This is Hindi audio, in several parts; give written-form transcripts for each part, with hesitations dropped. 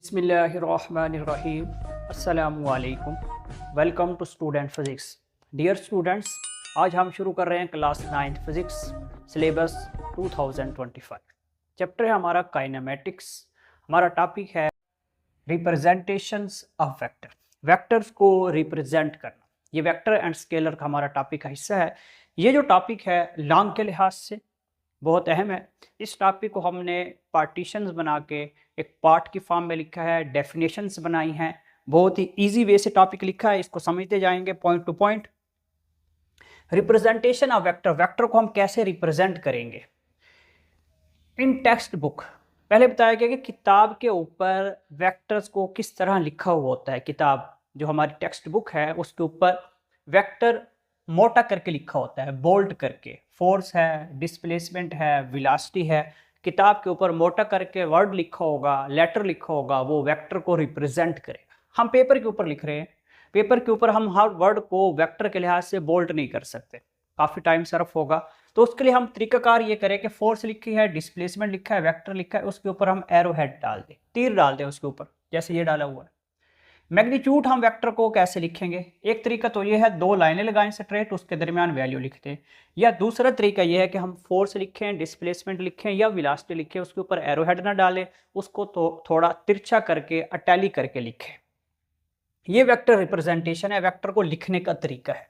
बिस्मिल्लाहिर्रहमानिर्रहीम। अस्सलामुअलैकुम। Welcome to student physics. Dear students, आज हम शुरू कर रहे हैं क्लास 9 फिज़िक्स सिलेबस 2025। चैप्टर है हमारा काइनेमेटिक्स। हमारा टॉपिक है रिप्रेजेंटेशंस ऑफ वेक्टर, वेक्टर्स को रिप्रेजेंट करना। ये वेक्टर एंड स्केलर का हमारा टॉपिक का हिस्सा है। ये जो टॉपिक है लॉन्ग के लिहाज से बहुत अहम है। इस टॉपिक को हमने पार्टीशंस बना के एक पार्ट की फॉर्म में लिखा है, डेफिनेशंस बनाई हैं, बहुत ही इजी वे से टॉपिक लिखा है। इसको समझते जाएंगे point two point. Representation of vector, vector को हम कैसे रिप्रेजेंट करेंगे इन टेक्स्ट बुक। पहले बताया गया कि किताब के ऊपर वेक्टर्स को किस तरह लिखा हुआ होता है। किताब जो हमारी टेक्स्ट बुक है उसके ऊपर वेक्टर मोटा करके लिखा होता है, बोल्ड करके। फोर्स है, डिस्प्लेसमेंट है, वेलोसिटी है, किताब के ऊपर मोटा करके वर्ड लिखा होगा, लेटर लिखा होगा, वो वेक्टर को रिप्रेजेंट करेगा। हम पेपर के ऊपर लिख रहे हैं, पेपर के ऊपर हम हर वर्ड को वेक्टर के लिहाज से बोल्ड नहीं कर सकते, काफ़ी टाइम सर्फ होगा। तो उसके लिए हम तरीकाकार ये करें कि फोर्स लिखी है, डिस्प्लेसमेंट लिखा है, वेक्टर लिखा है, उसके ऊपर हम एरो हेड डाल दें, तीर डाल दें उसके ऊपर, जैसे ये डाला हुआ है। मैग्नीट्यूड हम वेक्टर को कैसे लिखेंगे? एक तरीका तो ये है, दो लाइनें लगाएं स्ट्रेट, उसके दरमियान वैल्यू लिखते हैं। या दूसरा तरीका ये है कि हम फोर्स लिखें, डिस्प्लेसमेंट लिखें या वेलोसिटी लिखें, उसके ऊपर एरो हेड ना डालें, उसको तो थोड़ा तिरछा करके अटैली करके लिखें। ये वेक्टर रिप्रेजेंटेशन है, वेक्टर को लिखने का तरीका है।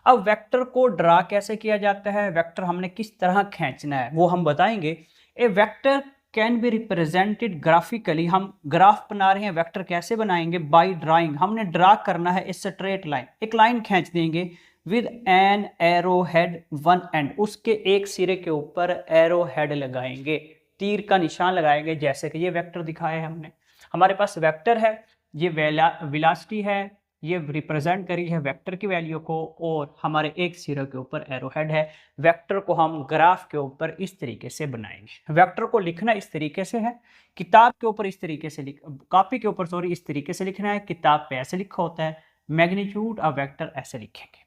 अब वेक्टर को ड्रा कैसे किया जाता है, वेक्टर हमने किस तरह खींचना है वो हम बताएंगे। A vector can be represented graphically. हम ग्राफ बना रहे हैं, वेक्टर कैसे बनाएंगे? By drawing. हमने ड्रा करना है ए स्ट्रेट लाइन, एक लाइन खींच देंगे with an arrow head one and, उसके एक सिरे के ऊपर एरो हेड लगाएंगे, तीर का निशान लगाएंगे, जैसे कि ये वेक्टर दिखाया है हमने। हमारे पास वेक्टर है, ये वेलोसिटी है, ये रिप्रेजेंट करी है वेक्टर की वैल्यू को, और हमारे एक सिरे के ऊपर एरो हेड है। वेक्टर को हम ग्राफ के ऊपर इस तरीके से बनाएंगे। वेक्टर को लिखना इस तरीके से है, किताब के ऊपर इस तरीके से कॉपी के ऊपर सॉरी इस तरीके से लिखना है, किताब पे ऐसे लिखा होता है। मैग्नीट्यूड ऑफ वेक्टर ऐसे लिखेंगे,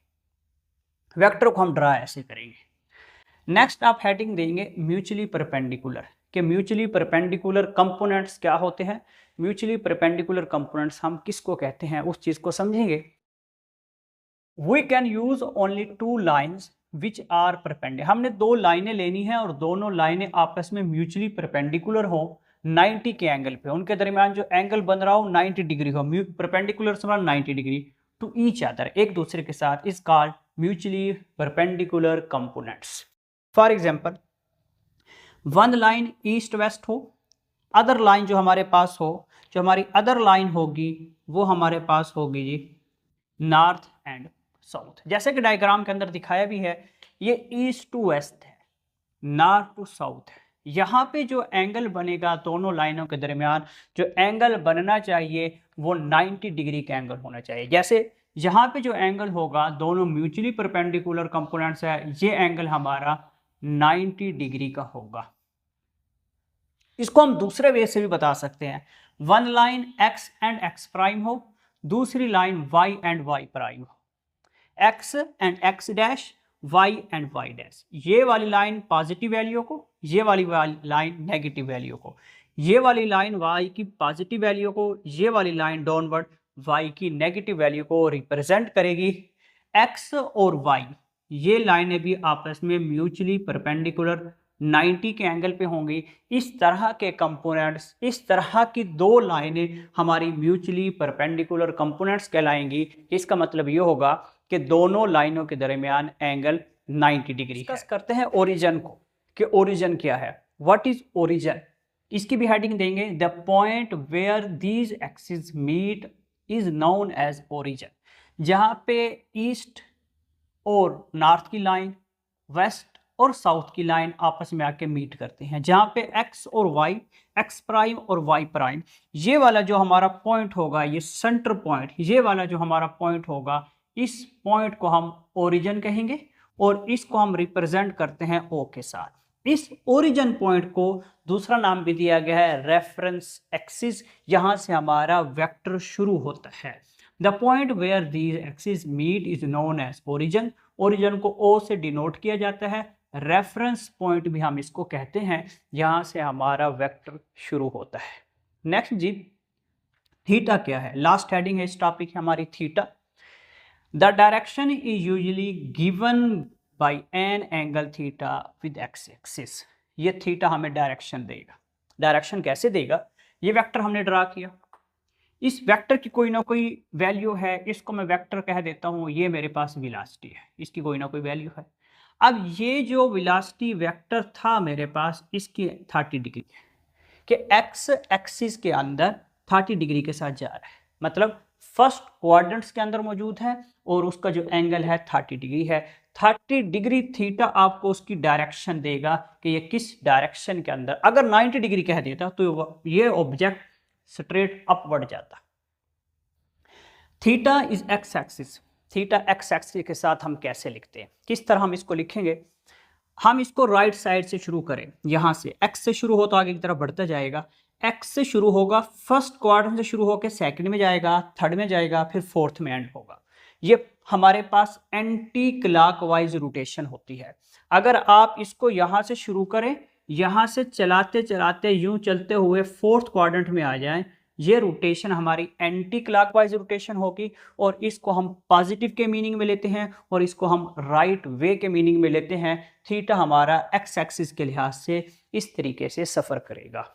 वेक्टर को हम ड्रा ऐसे करेंगे। नेक्स्ट आप हेडिंग देंगे म्यूचुअली परपेंडिकुलर, कि म्यूचुअली परपेंडिकुलर कंपोनेंट्स क्या होते हैं। म्यूचुअली परपेंडिकुलर कंपोनेंट्स हम किसको कहते हैं उस चीज को समझेंगे। We can use only two lines which are perpendicular. हमने दो लाइनें लेनी है और दोनों लाइनें आपस में म्यूचुअली परपेंडिकुलर हो 90 के एंगल पे, उनके दरमियान जो एंगल बन रहा हो 90 डिग्री हो, परपेंडिकुलर से 90 डिग्री टू ईच अदर, एक दूसरे के साथ, is called mutually perpendicular components. For example, one line east west हो, अदर लाइन जो हमारे पास हो, जो हमारी अदर लाइन होगी वो हमारे पास होगी जी नॉर्थ एंड साउथ। जैसे कि डायग्राम के अंदर दिखाया भी है, ये ईस्ट टू वेस्ट है, नॉर्थ टू साउथ है। यहाँ पे जो एंगल बनेगा दोनों लाइनों के दरमियान, जो एंगल बनना चाहिए वो 90 डिग्री का एंगल होना चाहिए। जैसे यहाँ पे जो एंगल होगा, दोनों म्यूचुअली परपेंडिकुलर कंपोनेंट्स है, ये एंगल हमारा 90 डिग्री का होगा। इसको हम दूसरे वे से भी बता सकते हैं। One line X and X prime हो, दूसरी line Y and Y prime हो, X and X dash, Y and Y dash. ये वाली लाइन पॉजिटिव वैल्यू को, ये वाली लाइन नेगेटिव वैल्यू को, ये वाली लाइन वाई की पॉजिटिव वैल्यू को, ये वाली लाइन डाउनवर्ड वाई की नेगेटिव वैल्यू को रिप्रेजेंट करेगी। एक्स और वाई ये लाइनें भी आपस में म्यूचुअली परपेंडिकुलर 90 के एंगल पे होंगी। इस तरह के कंपोनेंट्स, इस तरह की दो लाइनें हमारी म्यूचुअली परपेंडिकुलर कंपोनेंट्स कहलाएंगी। इसका मतलब ये होगा कि दोनों लाइनों के दरमियान एंगल 90 डिग्री। डिस्कस करते हैं ओरिजिन को, कि ओरिजिन क्या है, व्हाट इज ओरिजिन। इसकी भी हेडिंग देंगे, the point where these axis meet is known as origin. जहाँ पे ईस्ट और नॉर्थ की लाइन, वेस्ट और साउथ की लाइन आपस में आके मीट करते हैं, जहाँ पे एक्स और वाई, एक्स प्राइम और वाई प्राइम, ये वाला जो हमारा पॉइंट होगा, ये सेंटर पॉइंट, ये वाला जो हमारा पॉइंट होगा, इस पॉइंट को हम ओरिजिन कहेंगे और इसको हम रिप्रेजेंट करते हैं ओ के साथ। इस ओरिजिन पॉइंट को दूसरा नाम भी दिया गया है रेफरेंस एक्सिस। यहाँ से हमारा वेक्टर शुरू होता है। The point where these axis meet is known as origin. Origin को ओ से डिनोट किया जाता है, रेफरेंस पॉइंट भी हम इसको कहते हैं, यहाँ से हमारा वेक्टर शुरू होता है। नेक्स्ट जी, थीटा क्या है? लास्ट हेडिंग है इस टॉपिक की हमारी theta. The direction is usually given by an angle theta with x axis. ये थीटा हमें डायरेक्शन देगा। डायरेक्शन कैसे देगा? ये वेक्टर हमने ड्रा किया, इस वेक्टर की कोई ना कोई वैल्यू है, इसको मैं वेक्टर कह देता हूँ, ये मेरे पास वेलोसिटी है, इसकी कोई ना कोई वैल्यू है। अब ये जो वेलोसिटी वेक्टर था मेरे पास, इसकी 30 डिग्री के एक्स एक्सिस के अंदर 30 डिग्री के साथ जा रहा है, मतलब फर्स्ट क्वाड्रेंट्स के अंदर मौजूद है और उसका जो एंगल है 30 डिग्री है। 30 डिग्री थीटा आपको उसकी डायरेक्शन देगा कि ये किस डायरेक्शन के अंदर। अगर 90 डिग्री कह देता तो ये ऑब्जेक्ट स्ट्रेट अपवर्ड जाता। Theta is x axis. Theta x axis के साथ हम कैसे लिखते हैं, किस तरह हम इसको लिखेंगे? हम इसको राइट साइड से शुरू करें, यहां से एक्स से शुरू हो तो आगे की तरफ बढ़ता जाएगा। एक्स से शुरू होगा, फर्स्ट क्वाड्रेंट से शुरू होकर सेकंड में जाएगा, थर्ड में जाएगा, फिर फोर्थ में एंड होगा। ये हमारे पास एंटी क्लॉकवाइज रोटेशन होती है। अगर आप इसको यहां से शुरू करें, यहां से चलाते चलाते यूं चलते हुए फोर्थ क्वाड्रेंट में आ जाएं, ये रोटेशन हमारी एंटी क्लॉकवाइज रोटेशन होगी और इसको हम पॉजिटिव के मीनिंग में लेते हैं और इसको हम राइट वे के मीनिंग में लेते हैं। थीटा हमारा एक्स एक्सिस के लिहाज से इस तरीके से सफ़र करेगा।